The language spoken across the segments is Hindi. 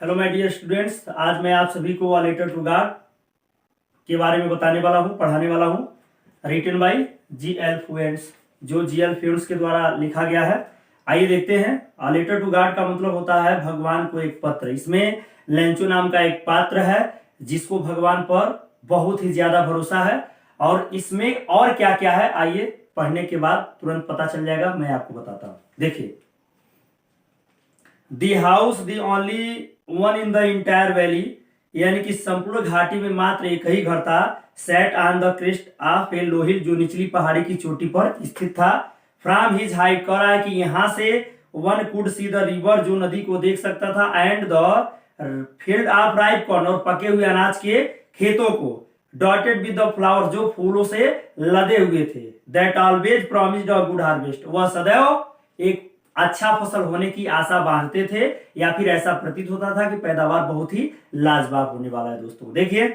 हेलो माय डियर स्टूडेंट्स, आज मैं आप सभी को लेटर टू गॉड के बारे में बताने वाला हूँ, पढ़ाने वाला हूँ। रिटन बाय जीएल फ्लुएंट्स, जो जीएल फ्लुएंट्स के द्वारा लिखा गया है। आइए देखते हैं। लेटर टू गॉड का मतलब होता है भगवान को एक पत्र। इसमें लेंचो नाम का एक पात्र है जिसको भगवान पर बहुत ही ज्यादा भरोसा है। और इसमें और क्या क्या है, आइए पढ़ने के बाद तुरंत पता चल जाएगा। मैं आपको बताता हूँ। देखिए, the house the only one in the entire valley, यानी कि संपूर्ण घाटी में मात्र एक ही घर था। Set on the crest of a low hill, जो निचली पहाड़ी की चोटी पर स्थित था। फ्रॉम हिज हाइट, कह रहा है कि यहां से one could see the river, जो नदी को देख सकता था, and the field of ripe corn, और पके हुए अनाज के खेतों को, डॉटेड विद द फ्लावर, जो फूलों से लदे हुए थे। That always promised a good harvest, वह सदैव एक अच्छा फसल होने की आशा बांधते थे, या फिर ऐसा प्रतीत होता था कि पैदावार बहुत ही लाजवाब होने वाला है। दोस्तों देखिए,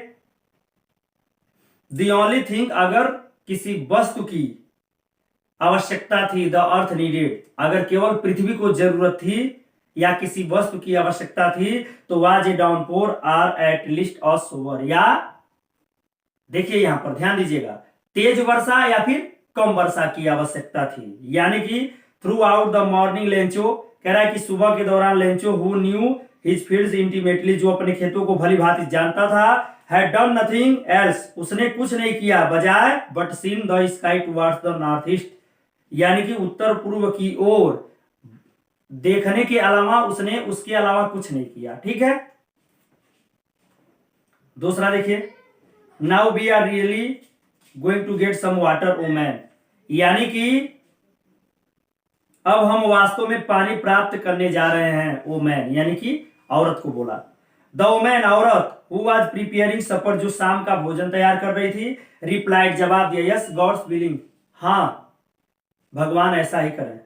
द ओनली थिंग, अगर किसी वस्तु की आवश्यकता थी, द अर्थ नीडेड, अगर केवल पृथ्वी को जरूरत थी या किसी वस्तु की आवश्यकता थी, तो was a downpour or at least a shower, या देखिए यहां पर ध्यान दीजिएगा, तेज वर्षा या फिर कम वर्षा की आवश्यकता थी। यानी कि through out the morning Lencho, कह रहा है कि सुबह के दौरान Lencho, who knew his fields intimately, जो अपने खेतों को भली भांति जानता था, हैड डन नथिंग एल्स, उसने कुछ नहीं किया बजाय, but seen the sky towards the north east, यानी कि उत्तर पूर्व की ओर देखने के अलावा उसने उसके अलावा कुछ नहीं किया। ठीक है, दूसरा देखिए, now we are really going to get some water oh man, यानी कि अब हम वास्तव में पानी प्राप्त करने जा रहे हैं। ओ मैन, यानी कि औरत को बोला। द ओमैन, औरत, हु वाज प्रिपेयरिंग सपर, जो शाम का भोजन तैयार कर रही थी, रिप्लाइड, जवाब दिया, यस गॉड्स विलिंग, हाँ भगवान ऐसा ही करें।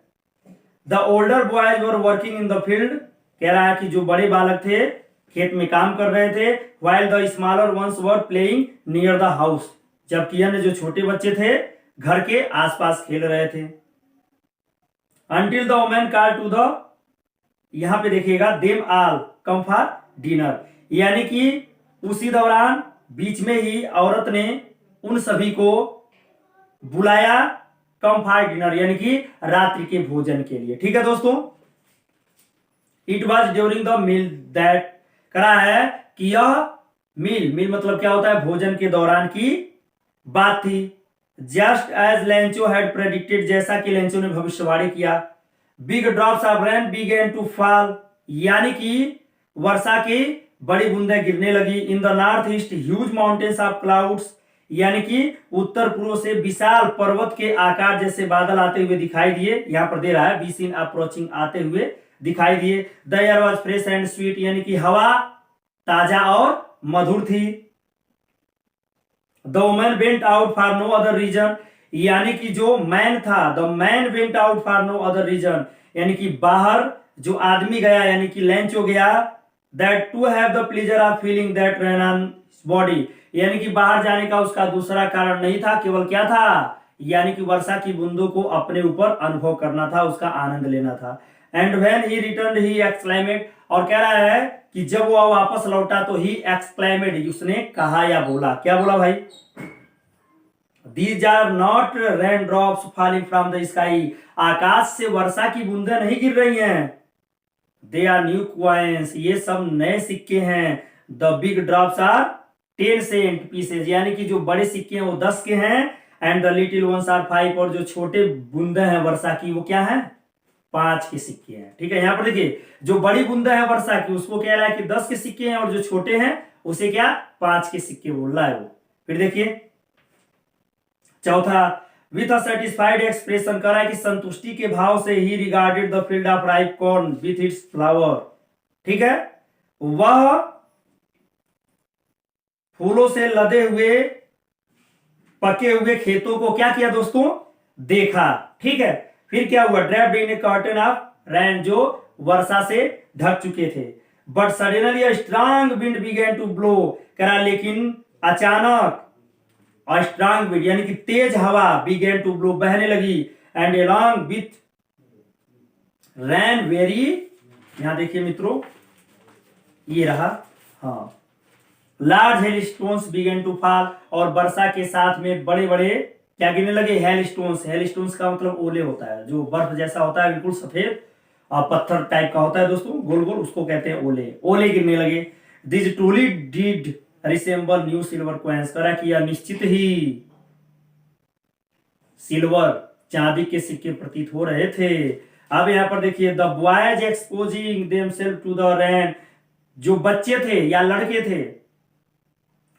The older boys were working in the field, कह रहा है कि जो बड़े बालक थे खेत में काम कर रहे थे, while the smaller ones were playing near the house, जबकि अन्य जो छोटे बच्चे थे घर के आसपास खेल रहे थे। Until the woman called to the, यहां पे देखिएगा, them all come for dinner, यानी कि उसी दौरान बीच में ही औरत ने उन सभी को बुलाया कम फॉर डिनर, यानी कि रात्रि के भोजन के लिए। ठीक है दोस्तों, it was during the meal that, करा है कि यह मील मतलब क्या होता है, भोजन के दौरान की बात थी। Just as Lencho had predicted, जैसा कि लेंचो ने भविष्यवाणी किया, big drops of rain began to fall, यानी कि वर्षा की बड़ी बूंदें गिरने लगी। In the north east huge mountains of clouds, यानी कि उत्तर पूर्व से विशाल पर्वत के आकार जैसे बादल आते हुए दिखाई दिए। यहां पर दे रहा है, बी सीन अप्रोचिंग, आते हुए दिखाई दिए। The air was fresh and sweet, यानी कि हवा ताजा और मधुर थी। The woman went out for no other reason, यानी कि जो मैन था, the man went out for no other reason, यानी कि बाहर जो आदमी गया, यानी कि लेंचो गया, that to have the pleasure of feeling that rain on body, यानी कि बाहर जाने का उसका दूसरा कारण नहीं था, केवल क्या था, यानी कि वर्षा की बूंदों को अपने ऊपर अनुभव करना था, उसका आनंद लेना था। एंड व्हेन ही रिटर्न ही एक्सक्लेमेड, और कह रहा है कि जब वह वापस लौटा तो ही एक्सक्लेमेड, उसने कहा या बोला, क्या बोला भाई, these are not rain drops falling from the sky, आकाश से वर्षा की बूंदें नहीं गिर रही हैं, दे आर न्यू कॉइन्स, ये सब नए सिक्के हैं। The big drops are 10 cent pieces, यानी कि जो बड़े सिक्के हैं वो 10 के हैं, and the little ones are 5, और जो छोटे बूंदे हैं वर्षा की वो क्या है, 5 के सिक्के हैं। ठीक है, यहां पर देखिए, जो बड़ी बूंदा है वर्षा की उसको कह रहा है कि 10 के सिक्के हैं, और जो छोटे हैं उसे क्या, 5 के सिक्के बोल रहा है वो। फिर देखिए चौथा, विथ अ सेटिस्फाइड एक्सप्रेशन, कर रहा है कि संतुष्टि के भाव से ही regarded the field of ripe corn with its flower, ठीक है, वह फूलों से लदे हुए पके हुए खेतों को क्या किया दोस्तों, देखा। ठीक है, फिर क्या हुआ, draped in a curtain of rain, जो वर्षा से ढक चुके थे। But suddenly a strong wind began to blow, करा लेकिन अचानक स्ट्रांग विंड, यानी कि तेज हवा, बिगेन टू ब्लो, बहने लगी, and along with, rain very, यहां देखिए मित्रों, रैन वेरी, यानी कि तेज हवा, बिगेन टू ब्लो, बहने लगी, and along with, rain very, यानी कि तेज हवा, बिगेन टू ब्लो, बहने लगी, and along with, rain very, यहां देखिए मित्रों, ये रहा। हाँ, large hail stones began to fall, और वर्षा के साथ में बड़े बड़े क्या गिरने लगे, हेल स्टोन्स। हेल स्टोन्स का मतलब ओले होता है, जो बर्फ जैसा होता है बिल्कुल सफेद और पत्थर टाइप का होता है दोस्तों, गोल गोल, उसको कहते हैं ओले। ओले गिरने लगे। This truly did resemble new silver coins, करा कि यह निश्चित ही सिल्वर चांदी के सिक्के प्रतीत हो रहे थे। अब यहाँ पर देखिए, the boys exposing themselves to the rain, जो बच्चे थे या लड़के थे,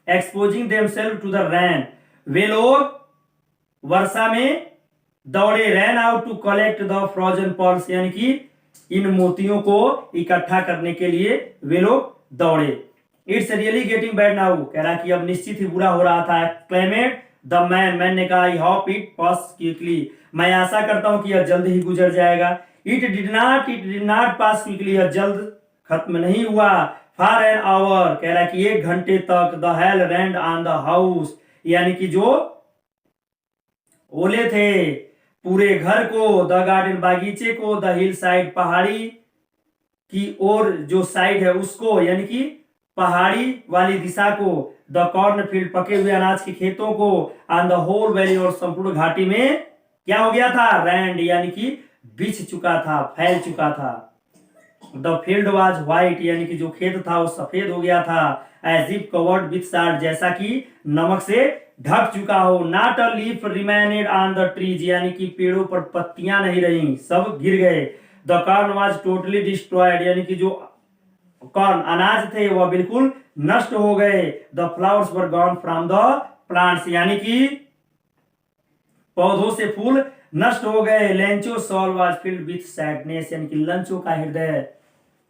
exposing themselves to the rain, वे लोग वर्षा में दौड़े। Ran out to collect the frozen pearls, यानी कि इन मोतियों को इकट्ठा करने के लिए वे लोग दौड़े। It's really getting bad now, कह रहा कि अब निश्चित ही बुरा हो रहा था। क्लेमेड द मैन ने कहा, I hope it pass quickly, मैं आशा करता हूं कि यह जल्द ही गुजर जाएगा। It did not pass quickly, यह जल्द खत्म नहीं हुआ। फॉर एन आवर, कह रहा कि 1 घंटे तक the hail rained on the house, यानी कि जो ओले थे पूरे घर को, द गार्डन बागीचे को, द हिल साइड पहाड़ी की ओर जो साइड है उसको, यानी कि पहाड़ी वाली दिशा को, द कॉर्न फील्ड पके हुए अनाज के खेतों को, ऑन द होल वैली, और संपूर्ण घाटी में क्या हो गया था, रैंड यानी कि बिछ चुका था, फैल चुका था। द फील्ड वाज व्हाइट, यानी कि जो खेत था वो सफेद हो गया था। As if covered with salt, जैसा कि नमक से ढक चुका हो। Not a leaf remained on the trees, यानी कि पेड़ों पर पत्तियां नहीं रही, सब गिर गए। The corn was totally destroyed, यानी कि जो कॉर्न अनाज थे वह बिल्कुल नष्ट हो गए। The flowers were gone from the plants, यानी कि पौधों से फूल नष्ट हो गए। Lencho soul was filled with sadness, यानी कि लंचो का हृदय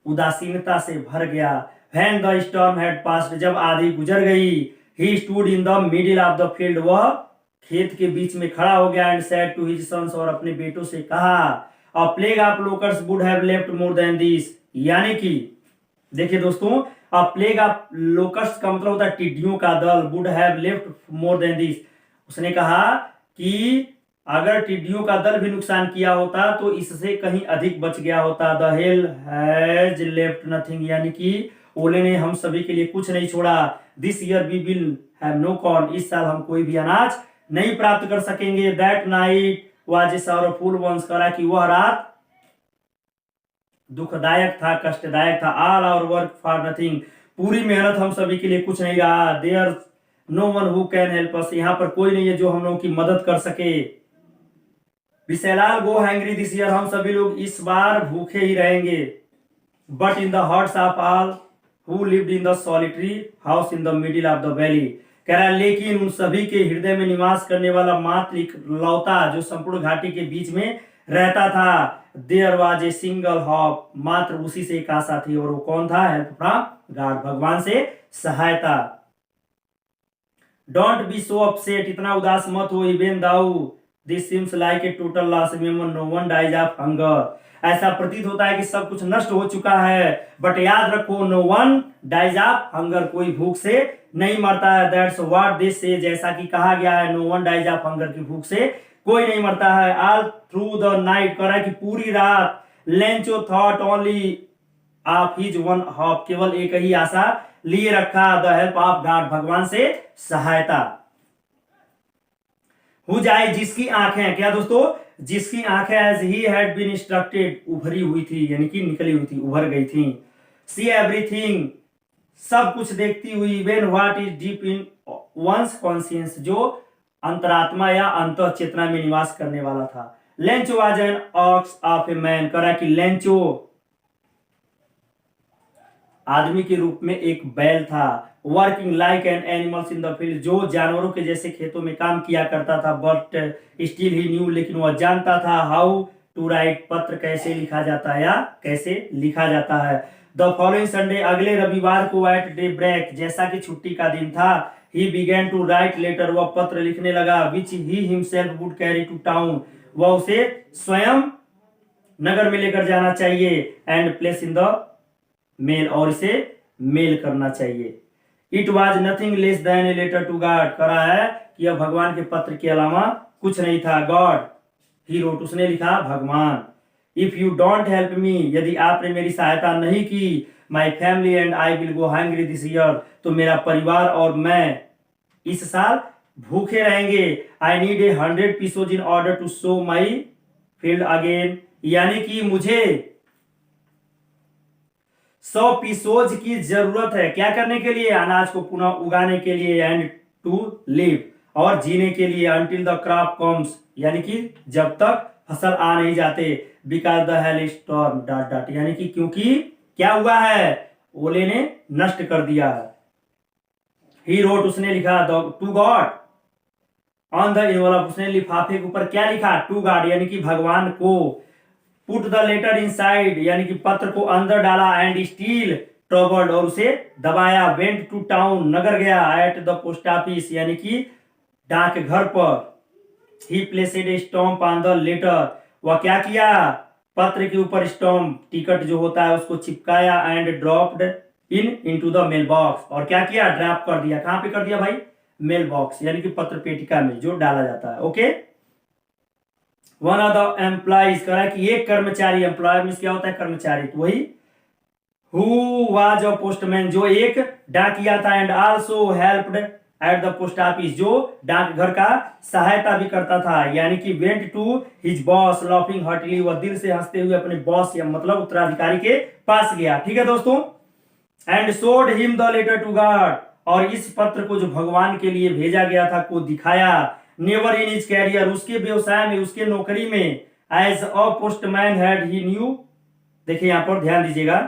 उदासीनता से भर गया। When the storm had passed, जब आंधी गुजर गई। He stood in the middle of the field, वह खेत के बीच में खड़ा हो गया। And said to his sons, और अपने बेटों से कहा, अ plague of locusts would have left more than this, यानी कि देखिए दोस्तों, अ प्लेग ऑफ लोकर्स का मतलब होता है टिड्डियों का दल, would have left more than this. उसने कहा कि अगर टिड्डियों का दल भी नुकसान किया होता तो इससे कहीं अधिक बच गया होता। The hell has left nothing, यानी कि ओले ने हम सभी के लिए कुछ नहीं छोड़ा। This year we will have no corn, इस साल हम कोई भी अनाज नहीं प्राप्त कर सकेंगे। That night was a sorrowful one, करा कि वह रात दुखदायक था, कष्टदायक था। All our work for nothing, पूरी मेहनत हम सभी के लिए कुछ नहीं रहा। There no one who can help us, यहाँ पर कोई नहीं है जो हम लोगों की मदद कर सके। We shall all go hungry this year, हम सभी लोग इस बार भूखे ही रहेंगे। But in the hearts of all who lived in the solitary house in the middle of the valley, कह रहा है लेकिन उन सभी के हृदय में निवास करने वाला मात्र इकलौता जो संपूर्ण घाटी के बीच में रहता था, there was a single hope, मात्र उसी से एक आशा थी, और वो कौन था, हेल्प फ्रॉम गॉड, भगवान से सहायता। डोंट बी सो अपसेट, इतना उदास मत हो, even though this seems like a total loss, no one dies of hunger, ऐसा प्रतीत होता है कि सब कुछ नष्ट हो चुका है, बट याद रखो no one dies of hunger, कोई भूख से नहीं मरता है। दैट्स व्हाट दिस से, जैसा कि कहा गया है, no one dies of hunger, की भूख से कोई नहीं मरता है। ऑल थ्रू द नाइट, कह रहा है कि पूरी रात, Lencho thought only of his one hop, केवल एक ही आशा लिए रखा, द हेल्प ऑफ गॉड, भगवान से सहायता। हु जाए, जिसकी आंखें, क्या दोस्तों, जिसकी आंखें as he had been instructed, उभरी हुई थी, यानी कि निकली हुई थी, उभर गई थी। सी एवरीथिंग, सब कुछ देखती हुई। When what is deep in one's conscience, जो अंतरात्मा या अंतः चेतना में निवास करने वाला था। Lencho was an ox of a man, करा कि लेंचो आदमी के रूप में एक बैल था। Working like an animals in the field, जो जानवरों के जैसे खेतों में काम किया करता था। बट स्टिल ही न्यू, लेकिन वह जानता था, हाउ टू राइट, पत्र कैसे लिखा जाता है या कैसे लिखा जाता है। द फॉलोइंग संडे, अगले रविवार को, एट डे ब्रेक, जैसा कि छुट्टी का दिन था, he began to write letter, वह पत्र लिखने लगा, which he himself would carry to town, वह उसे स्वयं नगर में लेकर जाना चाहिए। And place in the mail, और इसे मेल करना चाहिए। It was nothing less than a letter to God, करा है कि यह भगवान के पत्र के अलावा कुछ नहीं था। गॉड ही रोट, उसने लिखा भगवान। If you don't help me, यदि आपने मेरी सहायता नहीं की, my family and I will go hungry this year, तो मेरा परिवार और मैं इस साल भूखे रहेंगे। I need 100 pesos in order to sow my field again, यानी कि मुझे 100 पीसोज की जरूरत है क्या करने के लिए, अनाज को पुनः उगाने के लिए, एंड टू लिव, और जीने के लिए, अंटिल द क्रॉप कम्स, यानी कि जब तक फसल आ नहीं जाते, because the hell storm dot dot, यानी कि क्योंकि क्या हुआ है, ओले ने नष्ट कर दिया है। ही रोट, उसने लिखा, to God on the envelope, उसने लिफाफे के ऊपर क्या लिखा, टू गॉड, यानी कि भगवान को, पुट द लेटर इनसाइड, यानी कि पत्र को अंदर डाला, एंड स्टील ट्रबल्ड, और उसे दबाया, वेंट टू टाउन, नगर गया, एट द पोस्ट ऑफिस, यानी कि डाक घर पर, he placed a stamp on the letter, वह क्या किया, पत्र के ऊपर स्टॉम्प, टिकट जो होता है उसको चिपकाया, and dropped into the mailbox, और क्या किया, ड्रॉप कर दिया, कहां पे कर दिया भाई, मेल बॉक्स, यानी कि पत्र पेटिका में जो डाला जाता है। Okay, one of the employees, कह रहा है कि एक कर्मचारी, एम्प्लॉय मींस क्या होता है, कर्मचारी, तो वही हु वाज अ पोस्टमैन, जो एक डाकिया था, and also helped at the post office, जो डाकघर का सहायता भी करता था, यानी कि went to his boss laughing heartily, वह दिल से हंसते हुए अपने बॉस या मतलब उत्तराधिकारी के पास गया। ठीक है दोस्तों, and showed him the letter to God, और इस पत्र को जो भगवान के लिए भेजा गया था को दिखाया, नेवर इन हिज कैरियर, उसके व्यवसाय में, उसके नौकरी में, as a postman had he knew, देखिए यहां पर ध्यान दीजिएगा,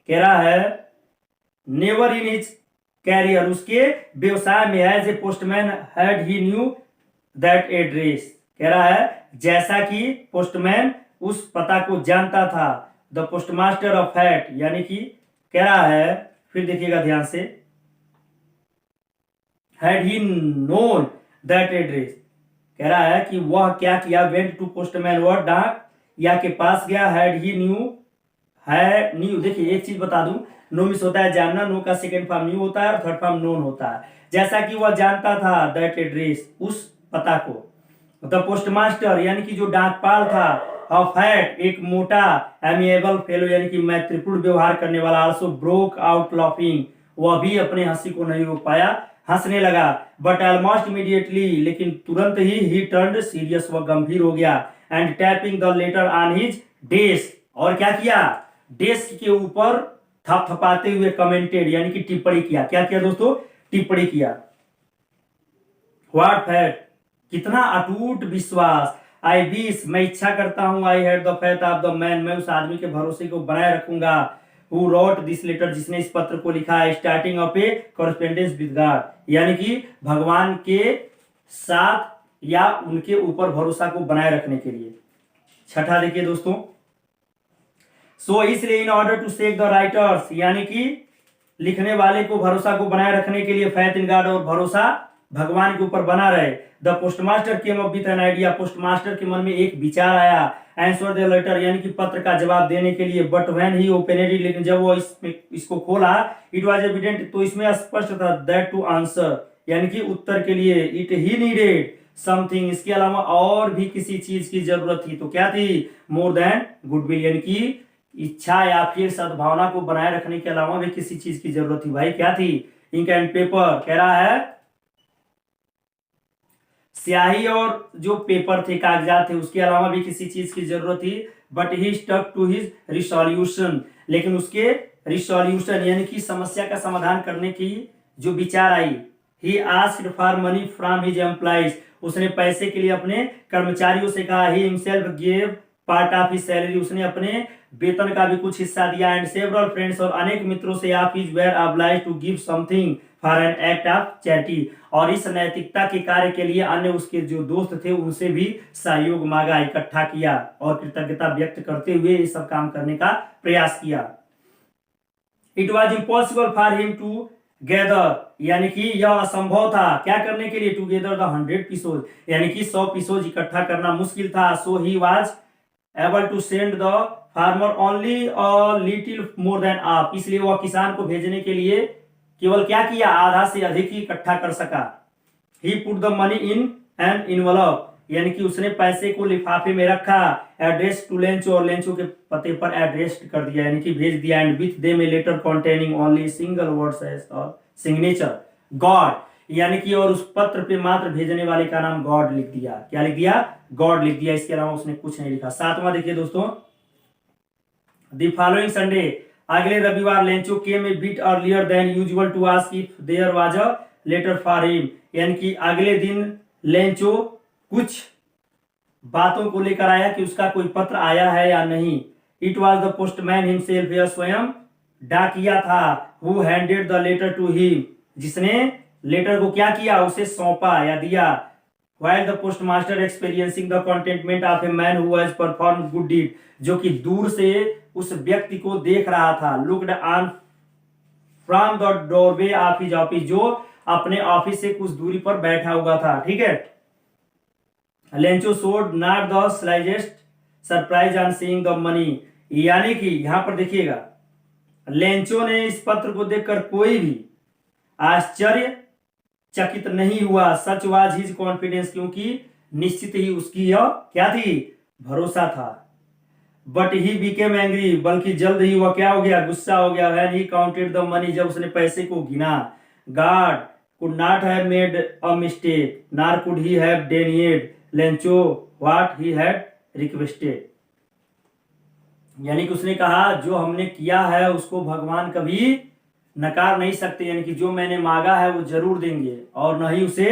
कह रहा है नेवर इन हिज कैरियर, उसके व्यवसाय में, as a postman had he knew that address, कह रहा है जैसा कि पोस्टमैन उस पता को जानता था, द पोस्टमास्टर ऑफ फैट, यानी कि कह रहा है, फिर देखिएगा ध्यान से, had he known that address, कह रहा है कि वह क्या किया, वेंट टू पोस्टमैन, वह डाक या के पास गया, हैड ही न्यू, है न्यू, देखिए एक चीज बता दूं, नो मिस होता है जानना, नो का सेकंड फॉर्म न्यू होता है और थर्ड फॉर्म नोन होता है, जैसा कि वह जानता था, दैट एड्रेस, उस पता को, द पोस्टमास्टर, यानी कि जो डाकपाल था, ऑफ फैट, एक मोटा, एमिएबल फेलो, यानी कि मैत्रीपूर्ण व्यवहार करने वाला, आल्सो ब्रोक आउट लाफिंग, वह भी अपने हंसी को नहीं रोक पाया, हंसने लगा, बट ऑलमोस्ट इमीडिएटली, लेकिन तुरंत ही टर्न्ड सीरियस, वह गंभीर हो गया, and tapping the later on his desk, और क्या किया, डेस्क के ऊपर थपथपाते हुए कमेंटेड, यानी कि टिप्पणी किया, क्या किया दोस्तों, टिप्पणी किया, व्हाट फैट, कितना अटूट विश्वास, आई विश, मैं इच्छा करता हूं, I had the faith of the man, मैं उस आदमी के भरोसे को बनाए रखूंगा, हु रोट दिस लेटर, जिसने इस पत्र को लिखा है, starting of a correspondence with God, यानी कि भगवान के साथ या उनके ऊपर भरोसा को बनाए रखने के लिए। छठा देखिए दोस्तों, सो इसलिए in order to sake the writers, यानी कि लिखने वाले को भरोसा को बनाए रखने के लिए, फैथ इन गॉड, और भरोसा भगवान के ऊपर बना रहे, the postmaster came up with an idea, postmaster के मन में एक विचार आया, आंसर द लेटर, यानी कि पत्र का जवाब देने के लिए, but when he opened it, लेकिन जब वो इसको खोला, इट वाज एविडेंट, तो इसमें स्पष्ट था, दैट टू आंसर, यानी कि उत्तर के लिए, इट ही नीडेड समथिंग, इसके अलावा और भी किसी चीज की जरूरत थी, तो क्या थी, मोर देन गुडविल, यानी कि इच्छा या फिर सद्भावना को बनाए रखने के अलावा भी किसी चीज की जरूरत थी, भाई क्या थी, इंक एंड पेपर, कह रहा है स्याही और जो पेपर थे, कागजात थे, उसके अलावा भी किसी चीज की जरूरत थी, but he stuck to his resolution, लेकिन उसके रिसोल्यूशन, यानी कि समस्या का समाधान करने की जो विचार आई, he asked for money from his employees, उसने पैसे के लिए अपने कर्मचारियों से कहा, he himself give part of his salary, उसने अपने वेतन का भी कुछ हिस्सा दिया, एंड सेवरल फ्रेंड्स, और अनेक मित्रों से आप his were obliged to give something for an act of charity, और इस नैतिकता के कार्य के लिए अन्य उसके जो दोस्त थे उनसे भी सहयोग मांगा, इकट्ठा किया, और कृतज्ञता व्यक्त करते हुए ये सब काम करने का प्रयास किया। It was impossible for him to gather, यानी कि यह असंभव था, क्या करने के लिए, टू गैदर द 100 पीसोज, यानी कि 100 पीसोज इकट्ठा करना मुश्किल था, so he was able to send the farmer only a little more than आप, इसलिए वह किसान को भेजने के लिए केवल क्या किया, आधा से अधिक ही इकट्ठा कर सका। He put the money in an envelope, यानी कि उसने पैसे को लिफाफे में रखा, एड्रेस टू लेंचो, और लेंचो के पते पर एड्रेस कर दिया यानी कि भेज दिया, and with them a letter containing only single words as और सिग्नेचर गॉड, यानी कि और उस पत्र पे मात्र भेजने वाले का नाम गॉड लिख दिया। क्या लिख दिया? गॉड लिख दिया, इसके अलावा उसने कुछ नहीं लिखा। सातवां देखिए दोस्तों, द फॉलोइंग संडे, अगले रविवार Lencho came a bit earlier than usual to ask if there was a letter for him, यानी कि अगले दिन लेंचो कुछ बातों को लेकर आया कि उसका कोई पत्र आया है या नहीं। It was the postman himself, यह स्वयं डाकिया था, who handed the letter to him, जिसने लेटर को क्या किया? उसे सौंपा या दिया। While the postmaster experiencing the contentment of a man who has performed good deed, जो कि दूर से उस व्यक्ति को देख रहा था, looked on from the doorway of his office, जो अपने ऑफिस से कुछ दूरी पर बैठा हुआ था, ठीक है। Lencho showed not the slightest surprise on seeing the money, यानी कि यहां पर देखिएगा, लेंचो ने इस पत्र को देखकर कोई भी आश्चर्य चकित नहीं हुआ। सच वाज हिज कॉन्फिडेंस, क्योंकि निश्चित ही उसकी यह क्या थी? भरोसा था। बट ही बिकेम एंग्री, बल्कि जल्द ही वह क्या हो गया? गुस्सा हो गया। When he counted the money, जब उसने पैसे को गिना। God could not have made a mistake, nor could he have denied Lencho what he had requested, यानी कि उसने कहा जो हमने किया है उसको भगवान कभी नकार नहीं सकते, यानी कि जो मैंने मांगा है वो जरूर देंगे, और न ही उसे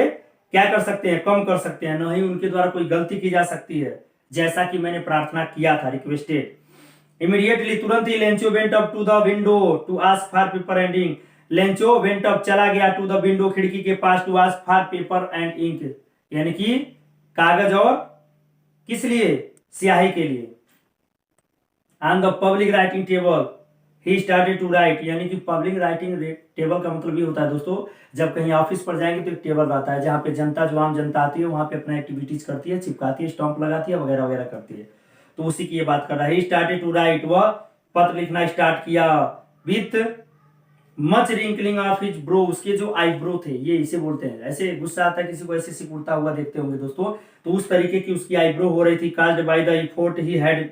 क्या कर सकते हैं? कम कर सकते हैं, न ही उनके द्वारा कोई गलती की जा सकती है, जैसा कि मैंने प्रार्थना किया था, रिक्वेस्टेड। इमीडिएटली, तुरंत ही Lencho went up to the window to ask for paper and ink, Lencho went up चला गया, टू द विंडो खिड़की के पास, to ask for paper and ink, यानी कि कागज और किस लिए? स्याही के लिए। On the public writing table he started to write, यानी कि पब्लिक राइटिंग टेबल का मतलब ये होता है दोस्तों, जब कहीं ऑफिस पर जाएंगे तो एक टेबल रहता है जहाँ पे जनता, जो आम जनता आती है, वहां पे अपना एक्टिविटीज करती है, चिपकाती है, स्टॉम्प लगाती है, वगैरह वगैरह करती है, तो उसी की ये बात कर रहा है। ही स्टार्टेड टू राइट, वह पत्र लिखना स्टार्ट किया। With much wrinkling of his bro, उसके जो आईब्रो थे, ये इसे बोलते हैं, ऐसे गुस्सा आता है किसी को ऐसे सिकुड़ता हुआ देखते होंगे दोस्तों, तो उस तरीके की उसकी आईब्रो हो रही थी। Caused by the effort he had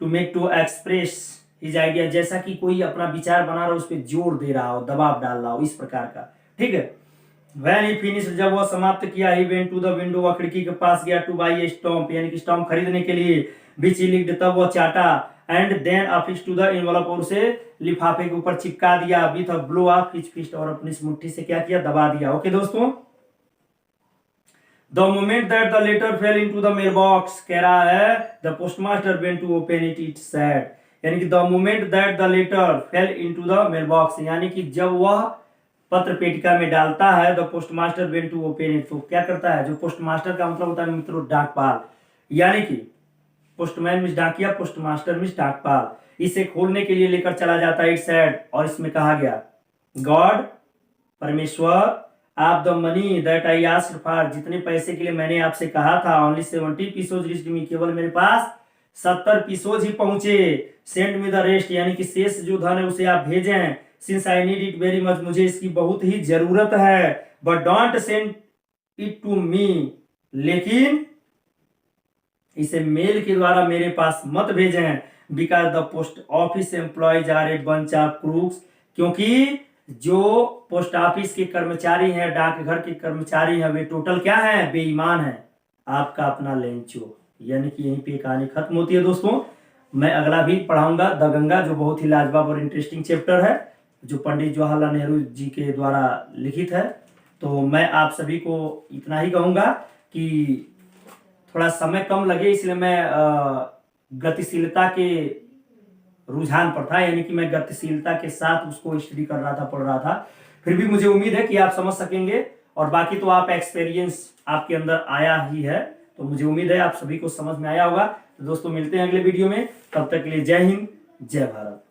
to make to express his idea, जैसा कि कोई अपना विचार बना रहा हो, उस पर जोर दे रहा हो, दबाव डाल रहा हो, इस प्रकार का, ठीक है। When he finished, जब वह समाप्त किया, he went to the window, वह खिड़की के पास गया, to buy a stamp, यानी कि स्टैम्प खरीदने के लिए, which he licked, तब वह चाटा, and then affixed to the envelope, और उसे लिफाफे के ऊपर चिपका दिया, with a blow of his fist, और अपनी मुट्ठी से क्या किया? दबा दिया। ओके दोस्तों, The moment that the letter fell into the mailbox, कह रहा है, the postmaster went to open it, it said, यानी कि the moment that the letter fell into the mailbox, यानी कि जब वह पत्र पेटिका में डालता है, the postmaster went to open it, तो क्या करता है? जो पोस्टमास्टर का मतलब होता है मित्रों डाकपाल, यानी कि पोस्टमैन मिस डाकिया, पोस्टमास्टर मिस डाकपाल, इसे खोलने के लिए लेकर चला जाता है। इट सेड, और इसमें कहा गया, गॉड परमेश्वर, आप the money that I asked for, जितने पैसे के लिए मैंने आपसे कहा था, ओनली 70 पीसोज रीच्ड मी, केवल मेरे पास 70 पीसोज ही पहुंचे। सेंड मी द रेस्ट, यानी कि शेष जो धन है उसे आप भेजें। Since I need it very much, मुझे इसकी बहुत ही जरूरत है। But don't send it to me, लेकिन इसे मेल के द्वारा मेरे पास मत भेजें। Because the post office employees are a bunch of crooks, क्योंकि जो पोस्ट ऑफिस के कर्मचारी हैं, डाकघर के कर्मचारी हैं, वे टोटल क्या हैं? बेईमान हैं। आपका अपना लेंचो, यानी कि यहीं पे कहानी खत्म होती है दोस्तों। मैं अगला भी पढ़ाऊंगा द गंगा, जो बहुत ही लाजवाब और इंटरेस्टिंग चैप्टर है, जो पंडित जवाहरलाल नेहरू जी के द्वारा लिखित है। तो मैं आप सभी को इतना ही कहूंगा कि थोड़ा समय कम लगे, इसलिए मैं गतिशीलता के रुझान पर था, यानी कि मैं गतिशीलता के साथ उसको स्टडी कर रहा था, पढ़ रहा था। फिर भी मुझे उम्मीद है कि आप समझ सकेंगे, और बाकी तो आप एक्सपीरियंस आपके अंदर आया ही है, तो मुझे उम्मीद है आप सभी को समझ में आया होगा। तो दोस्तों मिलते हैं अगले वीडियो में, तब तक के लिए जय हिंद, जय भारत।